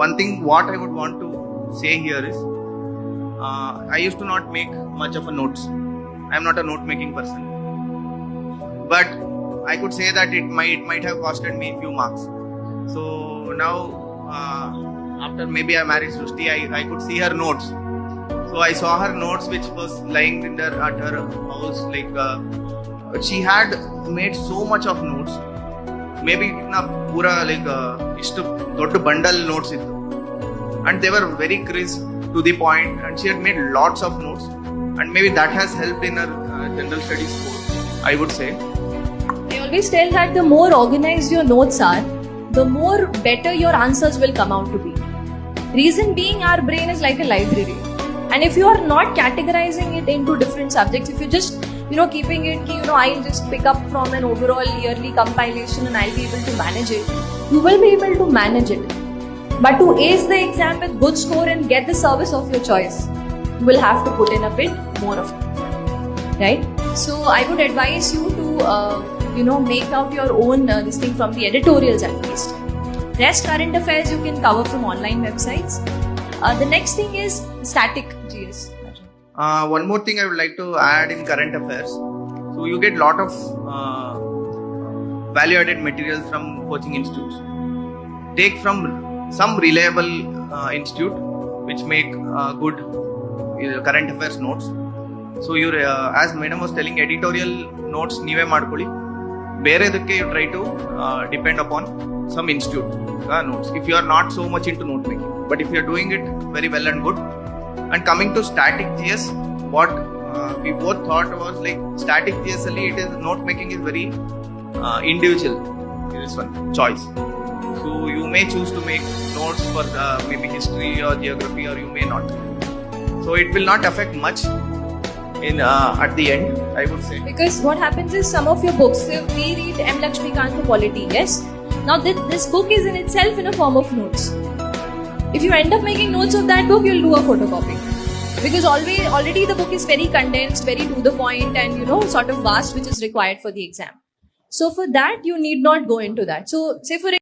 one thing what I would want to say here is, I used to not make much of a notes. I am not a note making person, but I could say that it might have costed me a few marks. So now, after maybe I married Srushti, I could see her notes. So I saw her notes which was lying in there at her house. Like she had made so much of notes. Maybe na pura like ishtu doddu bundle notes ittu, and they were very crisp to the point, and she had made lots of notes, and maybe that has helped in her general studies course, I would say. I always tell that the more organized your notes are, the more better your answers will come out to be. Reason being, our brain is like a library, and if you are not categorizing it into different subjects, if you just keeping it, I'll just pick up from an overall yearly compilation and I'll be able to manage it, you will be able to manage it. But to ace the exam with good score and get the service of your choice, you will have to put in a bit more of it, right? So I would advise you to make out your own this thing from the editorials at least. Rest current affairs you can cover from online websites. The next thing is static GS. One more thing I would like to add in current affairs. So you get lot of value-added materials from coaching institutes. Take from some reliable institute which make good current affairs notes. So you, as madam was telling, editorial notes ನೀವೇ ಮಾಡ್ಕೊಳ್ಳಿ. ಬೇರೆದಕ್ಕೆ you try to depend upon some institute notes if you are not so much into note making. But if you are doing it very well and good. And coming to static GS, what we both thought was like static GS it is note making is very individual. This one choice. So you may choose to make notes for maybe history or geography, or you may not. So it will not affect much in at the end, I would say. Because what happens is some of your books, we read M. Lakshmikant for polity, yes? Now this book is in itself in a form of notes. If you end up making notes of that book, you'll do a photocopy. Because already the book is very condensed, very to the point, and sort of vast, which is required for the exam. So for that, you need not go into that. So say for